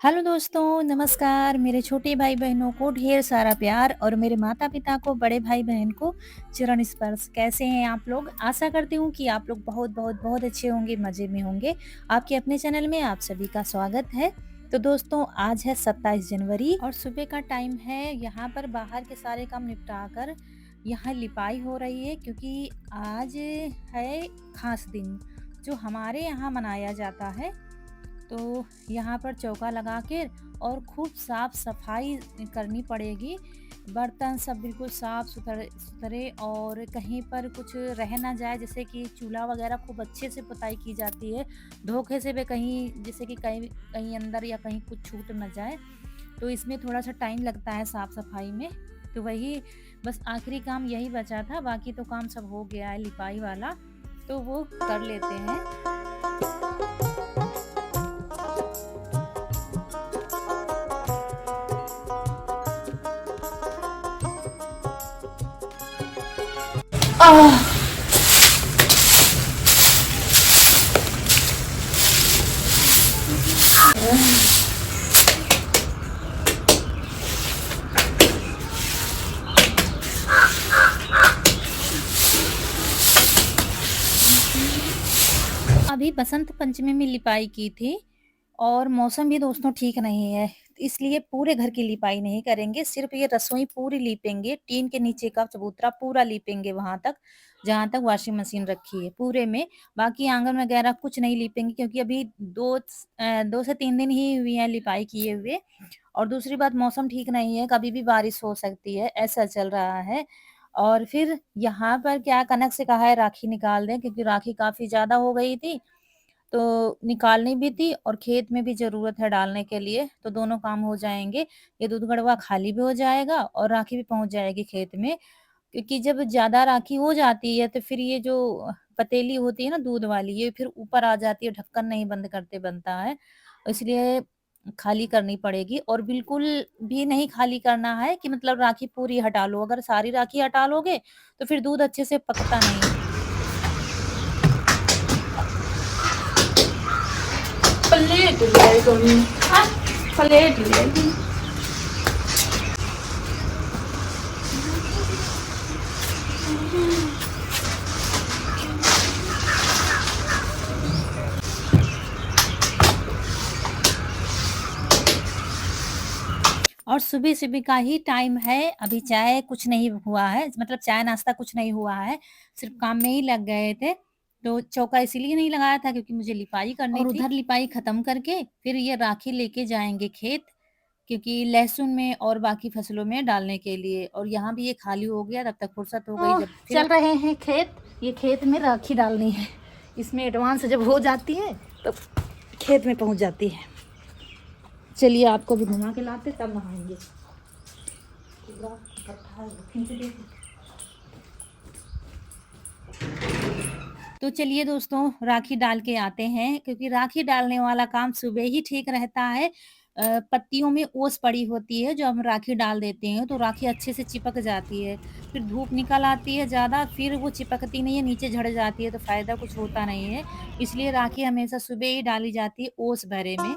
Hello दोस्तों, नमस्कार। मेरे छोटे भाई-बहनों को ढेर सारा प्यार और मेरे माता-पिता को, बड़े भाई-बहन को चरण स्पर्श। कैसे हैं आप लोग? आशा करती हूँ कि आप लोग बहुत अच्छे होंगे, मज़े में होंगे। आपके अपने चैनल में आप सभी का स्वागत है। तो दोस्तों, आज है 27 जनवरी और सुबह का टाइम है। यहाँ पर बाहर के सारे काम निपटा कर यहाँ लिपाई हो रही है, क्योंकि आज है ख़ास दिन, जो हमारे यहाँ मनाया जाता है। तो यहाँ पर चौका लगा के और खूब साफ सफाई करनी पड़ेगी। बर्तन सब बिल्कुल साफ सुथरे सुथरे और कहीं पर कुछ रह ना जाए, जैसे कि चूल्हा वगैरह खूब अच्छे से पुताई की जाती है। धोखे से भी कहीं, जैसे कि कहीं कहीं अंदर या कहीं कुछ छूट ना जाए, तो इसमें थोड़ा सा टाइम लगता है साफ सफाई में। तो वही बस आखिरी काम यही बचा था, बाकी तो काम सब हो गया है लिपाई वाला, तो वो कर लेते हैं। अभी बसंत पंचमी में लिपाई की थी और मौसम भी दोस्तों ठीक नहीं है, इसलिए पूरे घर की लिपाई नहीं करेंगे, सिर्फ़ ये रसोई पूरी लीपेंगे, टीन के नीचे का चबूतरा पूरा लीपेंगे वहाँ तक, जहाँ तक वॉशिंग मशीन रखी है, पूरे में। बाकी आँगन वगैरह कुछ नहीं लीपेंगे, क्योंकि अभी 2 से 3 दिन ही हुई हैं लिपाई किए हुए। और दूसरी बात, मौसम ठीक नहीं है, कभी भी बारिश हो सकती है, ऐसा चल रहा है। और फिर यहाँ पर क्या, कनक से कहा है राखी निकाल दें, क्योंकि राखी काफ़ी ज़्यादा हो गई थी, तो निकालनी भी थी और खेत में भी ज़रूरत है डालने के लिए, तो दोनों काम हो जाएँगे। ये दूध गड़वा खाली भी हो जाएगा और राखी भी पहुँच जाएगी खेत में, क्योंकि जब ज़्यादा राखी हो जाती है, तो फिर ये जो पतीली होती है ना दूध वाली, ये फिर ऊपर आ जाती है, ढक्कन नहीं बंद करते बनता है। इसलिए खाली करनी पड़ेगी और बिल्कुल भी नहीं खाली करना है कि मतलब राखी पूरी हटा लो, अगर सारी राखी हटा लोगे, तो फिर दूध अच्छे से पकता नहीं है। प्लेट ले आई तुमने? हाँ, प्लेट ले आई। और सुबह-सुबह का ही टाइम है, अभी चाय कुछ नहीं हुआ है, मतलब चाय नाश्ता कुछ नहीं हुआ है, सिर्फ़ काम में ही लग गए थे। तो चौका इसीलिए नहीं लगाया था, क्योंकि मुझे लिपाई करनी थी, और उधर लिपाई ख़त्म करके फिर ये राखी लेके जाएँगे खेत, क्योंकि लहसुन में और बाकी फसलों में डालने के लिए। और यहाँ भी ये खाली हो गया, तब तक फुर्सत हो गई, जब फिर चल रहे हैं खेत। ये खेत में राखी डालनी है, इसमें एडवांस जब हो जाती है तो खेत में पहुंच जाती है। चलिए आपको भी घुमा के लाते, तब नहाएंगे। तो चलिए दोस्तों, राखी डाल के आते हैं, क्योंकि राखी डालने वाला काम सुबह ही ठीक रहता है। पत्तियों में ओस पड़ी होती है, जो हम राखी डाल देते हैं, तो राखी अच्छे से चिपक जाती है। फिर धूप निकल आती है ज़्यादा, फिर वो चिपकती नहीं है, नीचे झड़ जाती है, तो फ़ायदा कुछ होता नहीं है। इसलिए राखी हमेशा सुबह ही डाली जाती है ओस भरे में।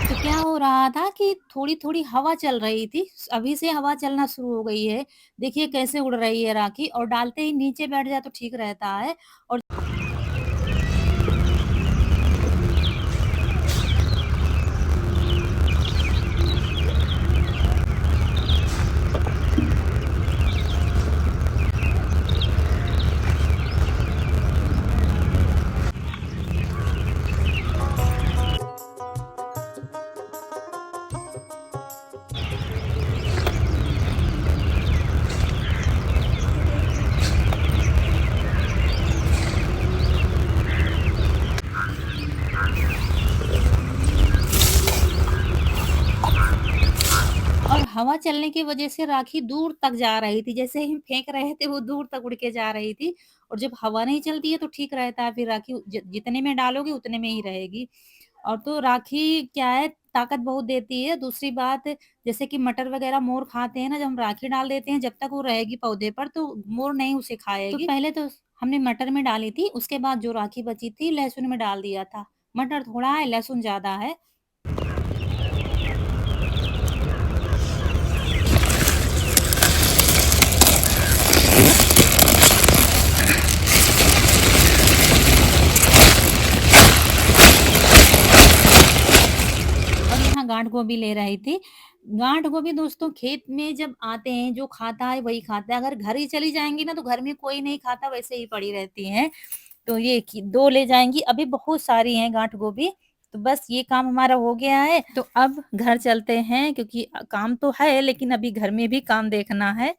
तो क्या हो रहा था कि थोड़ी-थोड़ी हवा चल रही थी, अभी से हवा चलना शुरू हो गई है। देखिए कैसे उड़ रही है राखी, और डालते ही नीचे बैठ जाए तो ठीक रहता है। और हवा चलने की वजह से राखी दूर तक जा रही थी, जैसे ही हम फेंक रहे थे वो दूर तक उड़ के जा रही थी। और जब हवा नहीं चलती है तो ठीक रहता है, फिर राखी जितने में डालोगे उतने में ही रहेगी। और तो राखी क्या है, ताकत बहुत देती है। दूसरी बात, जैसे कि मटर वगैरह मोर खाते हैं ना, जब हम राखी डाल देते हैं जब तक वो रहेगी पौधे पर तो मोर नहीं उसे खाएगी। तो पहले तो हमने मटर में डाली थी, उसके बाद जो राखी बची थी लहसुन में डाल दिया था। मटर थोड़ा है, लहसुन ज़्यादा है। और यहाँ गांठ गोभी ले रही थी। गांठ गोभी दोस्तों खेत में जब आते हैं, जो खाता है वही खाता है। अगर घर ही चली जाएँगी ना तो घर में कोई नहीं खाता, वैसे ही पड़ी रहती हैं। तो ये कि 2 ले जाएँगी, अभी बहुत सारी हैं गांठ गोभी। तो बस ये काम हमारा हो गया है, तो अब घर चलते हैं क्योंकि काम तो है लेकिन अभी घर में भी काम देखना है।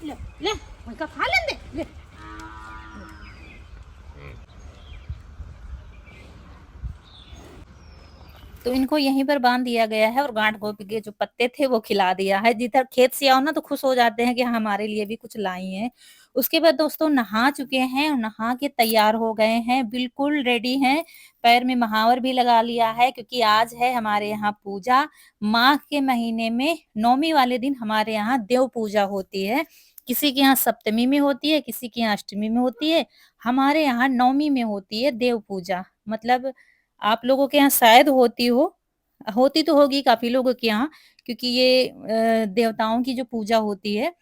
ले ले उनका खा लेंदे ले। तो इनको यहीं पर बाँध दिया गया है और गाँठ गोभी के जो पत्ते थे वो खिला दिया है। जिधर खेत से आओ ना तो खुश हो जाते हैं कि हमारे लिए भी कुछ लाई हैं। उसके बाद दोस्तों नहा चुके हैं और नहा के तैयार हो गए हैं, बिल्कुल रेडी हैं। पैर में महावर भी लगा लिया है क्योंकि आज है हमारे यहाँ पूजा। माघ के महीने में नौमी वाले दिन हमारे यहाँ देव पूजा होती है। किसी के यहाँ सप्तमी में होती है, किसी के यहाँ अष्टमी में होती है। हमारे यहाँ नौमी में होती है देव पूजा। मतलब आप लोगों के यहाँ शायद होती तो होगी काफ़ी लोगों के यहाँ, क्योंकि ये देवताओं की जो पूजा होती है,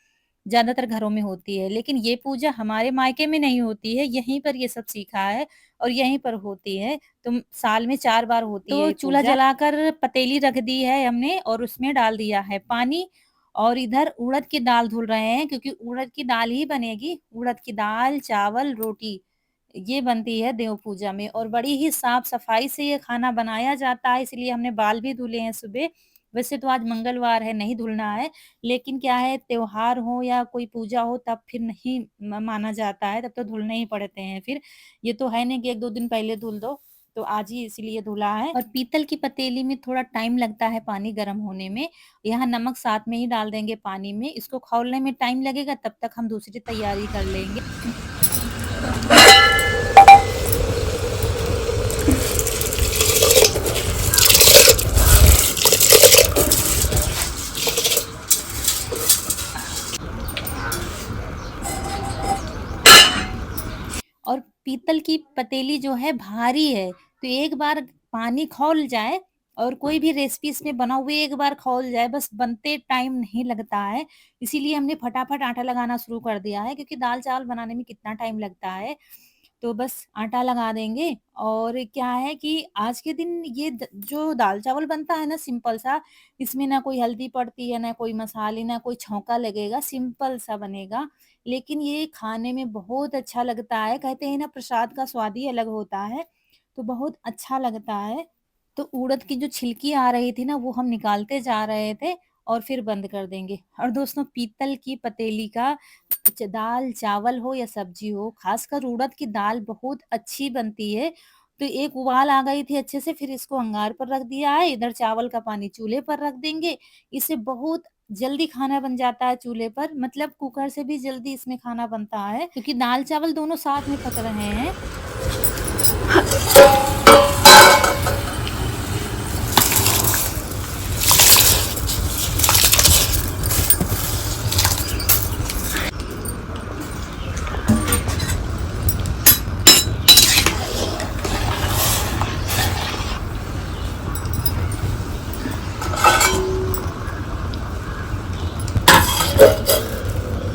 ज़्यादातर घरों में होती है। लेकिन ये पूजा हमारे मायके में नहीं होती है, यहीं पर ये सब सीखा है और यहीं पर होती है। तो साल में 4 बार होती है। तो चूल्हा जलाकर पतीली रख दी है हमने और उसमें डाल दिया है पानी। और इधर उड़द की दाल धुल रहे हैं क्योंकि उड़द की दाल ही बनेगी। उड़द की दाल, चावल, रोटी ये बनती है देव पूजा में और बड़ी ही साफ-सफाई से ये खाना बनाया जाता है, इसलिए हमने बाल भी धुले हैं सुबह। वैसे तो आज मंगलवार है, नहीं धुलना है, लेकिन क्या है त्योहार हो या कोई पूजा हो तब फिर नहीं माना जाता है, तब तो धुलने ही पड़ते हैं फिर। ये तो है नहीं कि 1-2 दिन पहले धुल दो, तो आज ही इसीलिए धुला है। और पीतल की पतीली में थोड़ा टाइम लगता है पानी गर्म होने में। यहाँ नमक साथ में ही डाल देंगे पानी में, इसको खौलने में टाइम लगेगा, तब तक हम दूसरी तैयारी कर लेंगे। और पीतल की पतीली जो है भारी है, तो एक बार पानी खौल जाए और कोई भी रेसिपी इसमें बना हुआ एक बार खौल जाए, बस बनते टाइम नहीं लगता है। इसीलिए हमने फटाफट आटा लगाना शुरू कर दिया है क्योंकि दाल-चावल बनाने में कितना टाइम लगता है। तो बस आटा लगा देंगे और क्या है कि आज के दिन ये जो दाल चावल बनता है ना सिंपल सा, इसमें ना कोई हल्दी पड़ती है, ना कोई मसाले, ना कोई छौंका लगेगा, सिंपल सा बनेगा। लेकिन ये खाने में बहुत अच्छा लगता है। कहते हैं ना प्रसाद का स्वाद ही अलग होता है, तो बहुत अच्छा लगता है। तो उड़द की जो छिलकी आ रही थी ना वो हम निकालते जा रहे थे और फिर बंद कर देंगे। और दोस्तों पीतल की पतीली का दाल चावल हो या सब्जी हो, खासकर उड़द की दाल बहुत अच्छी बनती है। तो एक उबाल आ गई थी अच्छे से, फिर इसको अंगार पर रख दिया है, इधर चावल का पानी चूल्हे पर रख देंगे। इससे बहुत जल्दी खाना बन जाता है चूल्हे पर, मतलब कुकर से भी जल्दी इसमें खाना बनता है क्योंकि दाल चावल दोनों साथ में पक रहे हैं।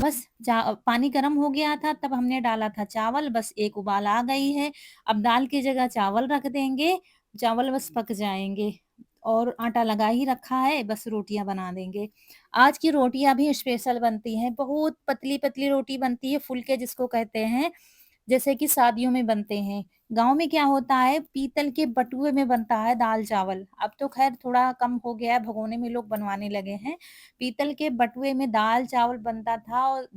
बस पानी गर्म हो गया था तब हमने डाला था चावल, बस एक उबाल आ गई है। अब दाल की जगह चावल रख देंगे, चावल बस पक जाएँगे और आटा लगा ही रखा है, बस रोटियाँ बना देंगे। आज की रोटियाँ भी स्पेशल बनती हैं, बहुत पतली-पतली रोटी बनती है, फुलके जिसको कहते हैं, जैसे कि शादियों में बनते हैं। गाँव में क्या होता है, पीतल के बटुए में बनता है दाल-चावल। अब तो ख़ैर थोड़ा कम हो गया है, भगोने में लोग बनवाने लगे हैं। पीतल के बटुए में दाल-चावल बनता था और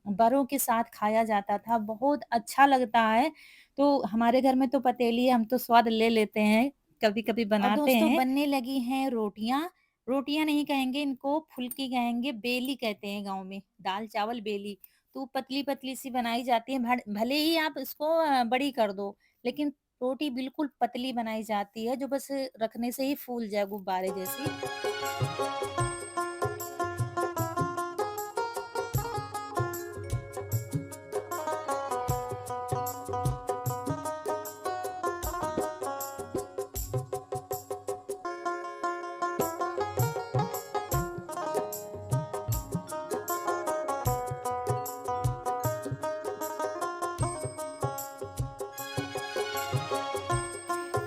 बड़ों के साथ खाया जाता था, बहुत अच्छा लगता है। तो हमारे घर में तो पतीली है, हम तो स्वाद ले लेते हैं, कभी-कभी बनाते दोस्तों हैं। बनने लगी हैं रोटियाँ, रोटियाँ नहीं कहेंगे इनको, फुल्की कहेंगे, बेली कहते हैं गाँव में, दाल-चावल बेली। तो पतली-पतली सी बनाई जाती है, भले ही आप इसको बड़ी कर दो, लेकिन रोटी बिल्कुल पतली बनाई जाती है, जो बस रखने से ही फूल जाए गुब्बारे जैसी।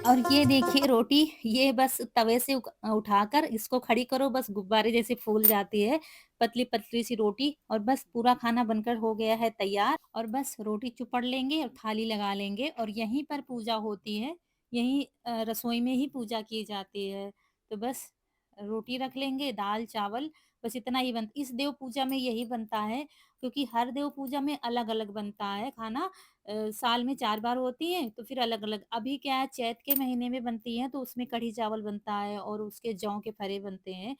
और ये देखिए रोटी, ये बस तवे से उठाकर इसको खड़ी करो, बस गुब्बारे जैसे फूल जाती है, पतली-पतली सी रोटी और बस पूरा खाना बनकर हो गया है तैयार और बस रोटी चुपड़ लेंगे और थाली लगा लेंगे और यहीं पर पूजा होती है, यहीं रसोई में ही पूजा की जाती है। तो बस रोटी रख लेंगे, दाल-चावल बस इतना ही इस देव पूजा में यही बनता है, क्योंकि हर देव पूजा में अलग-अलग बनता है खाना। साल में 4 बार होती हैं, तो फिर अलग-अलग। अभी क्या है, चैत के महीने में बनती हैं, तो उसमें कढ़ी चावल बनता है और उसके जौ के फरे बनते हैं।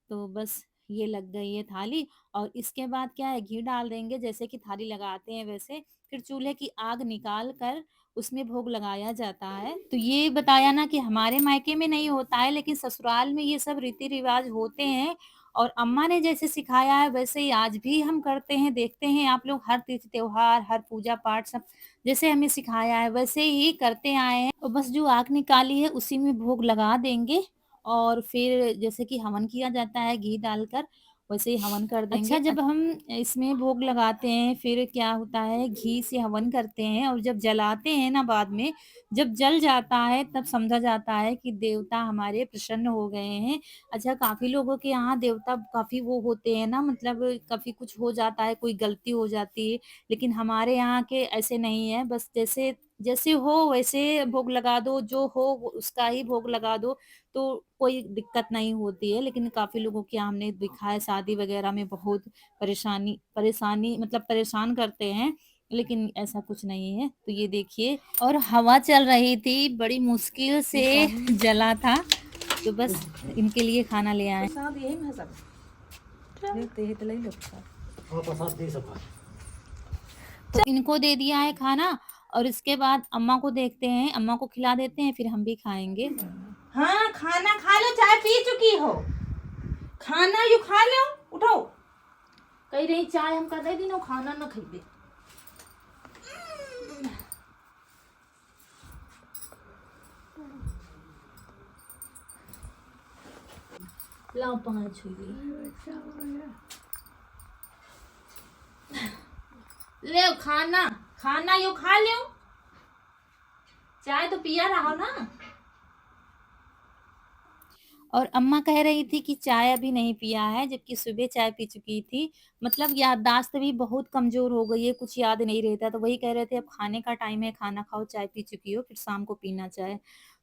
तो बस ये लग गई है थाली और इसके बाद क्या है, घी डाल देंगे जैसे कि थाली लगाते हैं वैसे, फिर चूल्हे की आग निकाल कर उसमें भोग लगाया जाता है। तो ये बताया ना कि हमारे मायके में नहीं होता है, लेकिन ससुराल में ये सब रीति-रिवाज होते हैं और अम्मा ने जैसे सिखाया है वैसे ही आज भी हम करते हैं। देखते हैं आप लोग, हर तीज त्योहार, हर पूजा-पाठ सब जैसे हमें सिखाया है वैसे ही करते आए हैं और बस जो आग निकाली है उसी में भोग लगा देंगे और फिर जैसे कि हवन किया जाता है घी डालकर, वैसे ही हवन कर देंगे। अच्छा, जब हम इसमें भोग लगाते हैं, फिर क्या होता है, घी से हवन करते हैं और जब जलाते हैं ना बाद में, जब जल जाता है तब समझा जाता है कि देवता हमारे प्रसन्न हो गए हैं। अच्छा, काफ़ी लोगों के यहाँ देवता काफ़ी वो होते हैं ना, मतलब काफ़ी कुछ हो जाता है, कोई गलती हो जाती है, लेकिन हमारे यहाँ के ऐसे नहीं है, बस जैसे जैसे हो वैसे भोग लगा दो, जो हो वो उसका ही भोग लगा दो, तो कोई दिक्कत नहीं होती है। लेकिन काफ़ी लोगों के यहाँ हमने देखा है शादी वगैरह में बहुत परेशानी मतलब परेशान करते हैं, लेकिन ऐसा कुछ नहीं है। तो ये देखिए, और हवा चल रही थी, बड़ी मुश्किल से जला था, तो बस इनके लिए खाना ले आए। प्रसाद यही में है सब। देते हैं तो ले लो प्रसाद। हाँ प्रसाद दे सका। तो इनको दे दिया है खाना और इसके बाद अम्मा को देखते हैं, अम्मा को खिला देते हैं, फिर हम भी खाएँगे। हाँ, खाना खा लो, चाय पी चुकी हो। खाना यू खा लो, उठो। कही रही चाय हम कर दे दी, खाना ना खाई दे। लाओ 5 हुई। ले खाना, खाना यो खा लो। चाय तो पिया रहा ना। और अम्मा कह रही थी कि चाय अभी नहीं पिया है, जबकि सुबह चाय पी चुकी थी। मतलब याददाश्त भी बहुत कमज़ोर हो गई है, कुछ याद नहीं रहता। तो वही कह रहे थे अब खाने का टाइम है, खाना खाओ, चाय पी चुकी हो, फिर शाम को पीना चाय।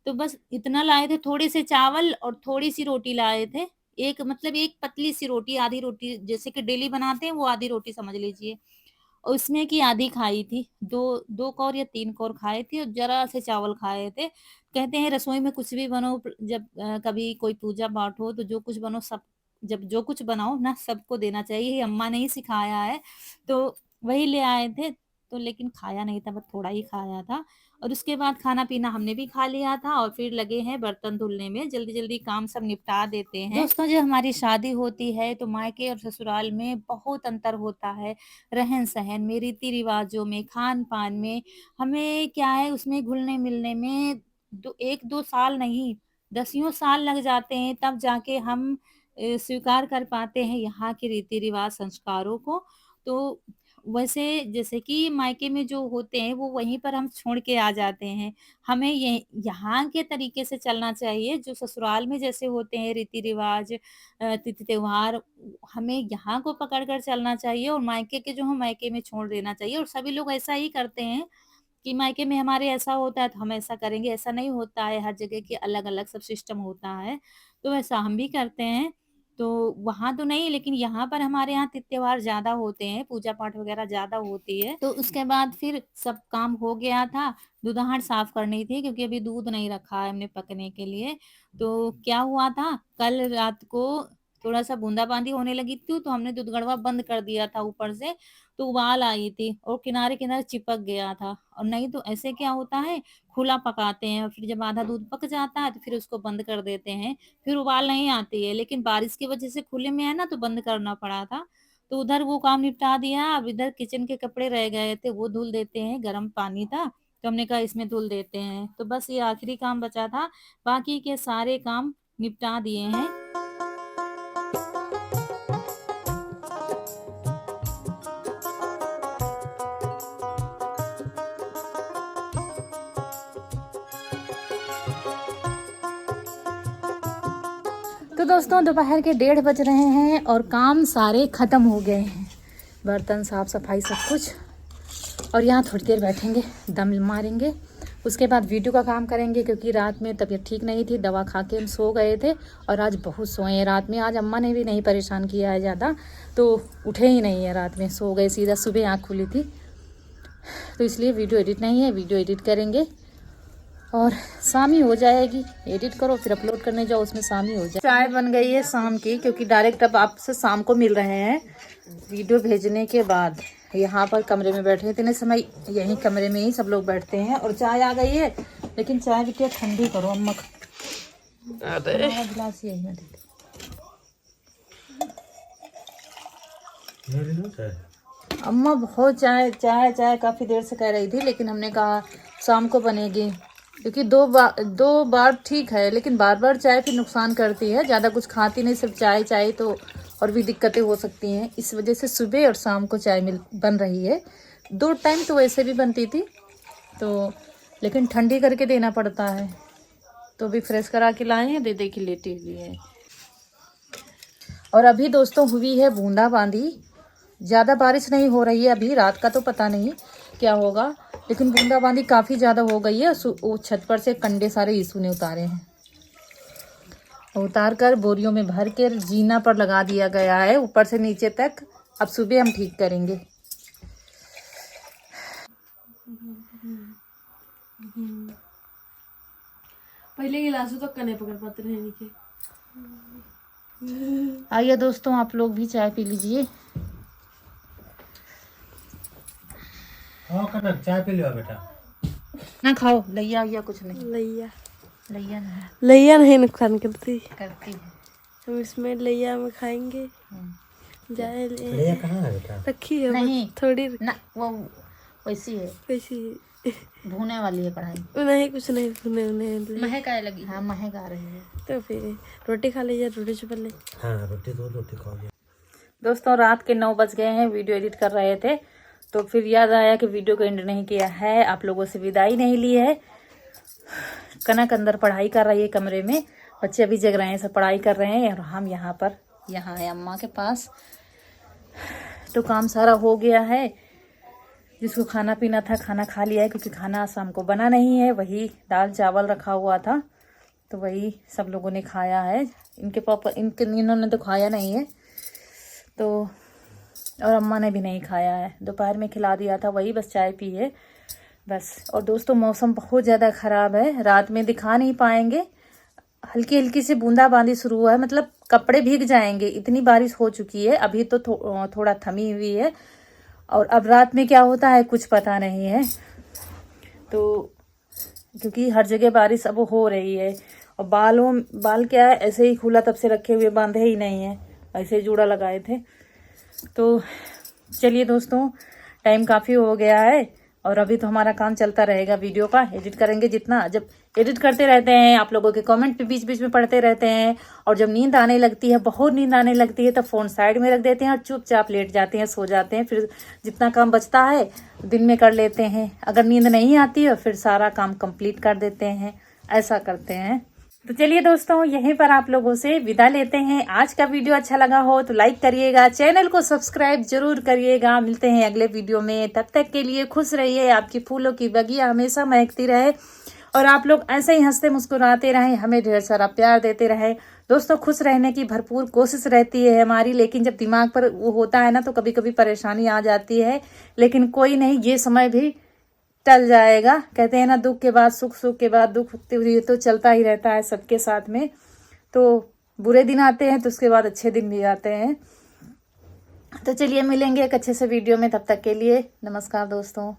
तो बस इतना लाए थे, थोड़े से चावल और थोड़ी-सी रोटी लाए थे। एक मतलब एक पतली-सी रोटी, आधी रोटी जैसे कि डेली बनाते हैं, वो आधी रोटी समझ लीजिए। और उसमें की आधी खाई थी, 2 कौर या 3 कौर खाए थे और ज़रा से चावल खाए थे। कहते हैं रसोई में कुछ भी बनो, जब कभी कोई पूजा-पाठ हो तो जो कुछ बनो सब, जब जो कुछ बनाओ ना सबको देना चाहिए, ये अम्मा ने ही सिखाया है। तो वही ले आए थे, तो लेकिन खाया नहीं था, बस थोड़ा ही खाया था और उसके बाद खाना-पीना हमने भी खा लिया था और फिर लगे हैं बर्तन धुलने में, जल्दी-जल्दी काम सब निपटा देते हैं। दोस्तों, जब हमारी शादी होती है तो मायके और ससुराल में बहुत अंतर होता है, रहन-सहन में, रीति-रिवाज़ों में, खान-पान में। हमें क्या है, उसमें घुलने-मिलने में 1-2 साल नहीं, दसियों साल लग जाते हैं, तब जाके हम स्वीकार कर पाते हैं यहाँ के रीति-रिवाज़, संस्कारों को। तो वैसे जैसे कि मायके में जो होते हैं वो वहीं पर हम छोड़ के आ जाते हैं। हमें ये यहाँ के तरीके से चलना चाहिए जो ससुराल में जैसे होते हैं रीति-रिवाज तिथि त्योहार हमें यहाँ को पकड़ कर चलना चाहिए और मायके के जो हम मायके में छोड़ देना चाहिए और सभी लोग ऐसा ही करते हैं कि मायके में हमारे ऐसा होता है तो हम ऐसा करेंगे, ऐसा नहीं होता है, हर जगह के अलग-अलग सब सिस्टम होता है, तो वैसा हम भी करते हैं। तो वहाँ तो नहीं लेकिन यहाँ पर हमारे यहाँ त्योहार ज़्यादा होते हैं, पूजा-पाठ वगैरह ज़्यादा होती है। तो उसके बाद फिर सब काम हो गया था, दूधाहन साफ करनी थी क्योंकि अभी दूध नहीं रखा है हमने पकने के लिए। तो क्या हुआ था, कल रात को थोड़ा-सा बूंदा-बांदी होने लगी थी तो हमने दूध गड़वा बंद कर दिया था ऊपर से, तो उबाल आई थी और किनारे-किनारे चिपक गया था और नहीं तो ऐसे क्या होता है, खुला पकाते हैं और फिर जब आधा दूध पक जाता है तो फिर उसको बंद कर देते हैं, फिर उबाल नहीं आती है। लेकिन बारिश की वजह से खुले में है ना तो बंद करना पड़ा था। तो उधर वो काम निपटा दिया, अब इधर किचन के कपड़े रह गए थे वो धुल देते हैं, गर्म पानी था, तो हमने कहा इसमें धुल देते हैं। तो बस ये आखिरी काम बचा था, बाकी के सारे काम निपटा दिए हैं। तो दोस्तों दोपहर के 1:30 बज रहे हैं और काम सारे ख़त्म हो गए हैं, बर्तन साफ सफाई सब कुछ। और यहाँ थोड़ी देर बैठेंगे, दम मारेंगे, उसके बाद वीडियो का काम करेंगे क्योंकि रात में तबीयत ठीक नहीं थी, दवा खा के हम सो गए थे और आज बहुत सोए हैं रात में। आज अम्मा ने भी नहीं परेशान किया है ज़्यादा, तो उठे ही नहीं है रात में, सो गए सीधा, सुबह आँख खुली थी। तो इसलिए वीडियो एडिट नहीं है, वीडियो एडिट करेंगे और शाम ही हो जाएगी, एडिट करो फिर अपलोड करने जाओ, उसमें शाम ही हो जाए। चाय बन गई है शाम की क्योंकि डायरेक्ट अब आपसे शाम को मिल रहे हैं वीडियो भेजने के बाद। यहाँ पर कमरे में बैठे इतने समय, यहीं कमरे में ही सब लोग बैठते हैं और चाय आ गई है, लेकिन चाय भी क्या ठंडी करो अम्मा, गिलास यही में दे दो। अम्मा बहुत चाय चाय चाय काफ़ी देर से कह रही थी, लेकिन हमने कहा शाम को बनेगी क्योंकि दो बार ठीक है, लेकिन बार बार चाय फिर नुकसान करती है, ज़्यादा कुछ खाती नहीं, सिर्फ चाय चाय तो और भी दिक्कतें हो सकती हैं। इस वजह से सुबह और शाम को चाय बन रही है, 2 टाइम तो वैसे भी बनती थी, तो लेकिन ठंडी करके देना पड़ता है। तो भी फ्रेश करा के लाए हैं, दे दे के लेटी हुई है। और अभी दोस्तों हुई है बूंदाबांदी, ज़्यादा बारिश नहीं हो रही है अभी, रात का तो पता नहीं क्या होगा, लेकिन बूंदाबांदी काफ़ी ज़्यादा हो गई है। वो छत पर से कंडे सारे ईसू ने उतारे हैं, उतार कर बोरियों में भर कर जीना पर लगा दिया गया है ऊपर से नीचे तक। अब सुबह हम ठीक करेंगे। पहले गिलासों तक कने पकड़ पाते रहे नीचे। आइए दोस्तों आप लोग भी चाय पी लीजिए। कनक चाय पी लिया बेटा, ना खाओ, लैया कुछ नहीं, लैया लैया नहीं नुकसान करती है। हम इसमें लैया में खाएंगे। जाए ले कहाँ है बेटा? रखी है नहीं थोड़ी ना, वो वैसी है, वैसी भूने वाली है कढ़ाई। नहीं कुछ नहीं भुने उन्हें महक आए लगी। हाँ महक आ रही है। तो फिर रोटी खा लीजिए, रोटी चुपल ले। हाँ रोटी दो, रोटी खाओ। दोस्तों रात के 9 बज गए हैं, वीडियो एडिट कर रहे थे तो फिर याद आया कि वीडियो को एंड नहीं किया है, आप लोगों से विदाई नहीं ली है। कनक अंदर पढ़ाई कर रही है कमरे में, बच्चे अभी जग रहे हैं, सब पढ़ाई कर रहे हैं और हम यहाँ है अम्मा के पास। तो काम सारा हो गया है, जिसको खाना पीना था खाना खा लिया है क्योंकि खाना शाम को बना नहीं है, वही दाल चावल रखा हुआ था तो वही सब लोगों ने खाया है। इन्होंने तो खाया नहीं है, तो और अम्मा ने भी नहीं खाया है, दोपहर में खिला दिया था वही, बस चाय पी है बस। और दोस्तों मौसम बहुत ज़्यादा ख़राब है, रात में दिखा नहीं पाएंगे, हल्की हल्की सी बूंदाबांदी शुरू हुआ है, मतलब कपड़े भीग जाएंगे, इतनी बारिश हो चुकी है। अभी तो थोड़ा थमी हुई है और अब रात में क्या होता है कुछ पता नहीं है। तो क्योंकि हर जगह बारिश अब हो रही है और बाल क्या है ऐसे ही खुला तब से रखे हुए, बांधे ही नहीं है, ऐसे जूड़ा लगाए थे। तो चलिए दोस्तों टाइम काफ़ी हो गया है और अभी तो हमारा काम चलता रहेगा, वीडियो का एडिट करेंगे जितना, जब एडिट करते रहते हैं, आप लोगों के कमेंट भी बीच बीच में पढ़ते रहते हैं। और जब नींद आने लगती है, बहुत नींद आने लगती है, तब फोन साइड में रख देते हैं और चुपचाप लेट जाते हैं, सो जाते हैं। फिर जितना काम बचता है दिन में कर लेते हैं। अगर नींद नहीं आती है फिर सारा काम कंप्लीट कर देते हैं, ऐसा करते हैं। तो चलिए दोस्तों, यहीं पर आप लोगों से विदा लेते हैं। आज का वीडियो अच्छा लगा हो तो लाइक करिएगा, चैनल को सब्सक्राइब जरूर करिएगा। मिलते हैं अगले वीडियो में, तब तक के लिए खुश रहिए। आपकी फूलों की बगिया हमेशा महकती रहे और आप लोग ऐसे ही हंसते मुस्कुराते रहें, हमें ढेर सारा प्यार देते रहे। दोस्तों, खुश रहने की भरपूर कोशिश रहती है हमारी, लेकिन जब दिमाग पर वो होता है ना तो कभी कभी परेशानी आ जाती है। लेकिन कोई नहीं, ये समय भी टल जाएगा। कहते हैं ना, दुख के बाद सुख, सुख के बाद दुख, ये तो चलता ही रहता है सबके साथ में। तो बुरे दिन आते हैं तो उसके बाद अच्छे दिन भी आते हैं। तो चलिए मिलेंगे एक अच्छे से वीडियो में, तब तक के लिए नमस्कार दोस्तों।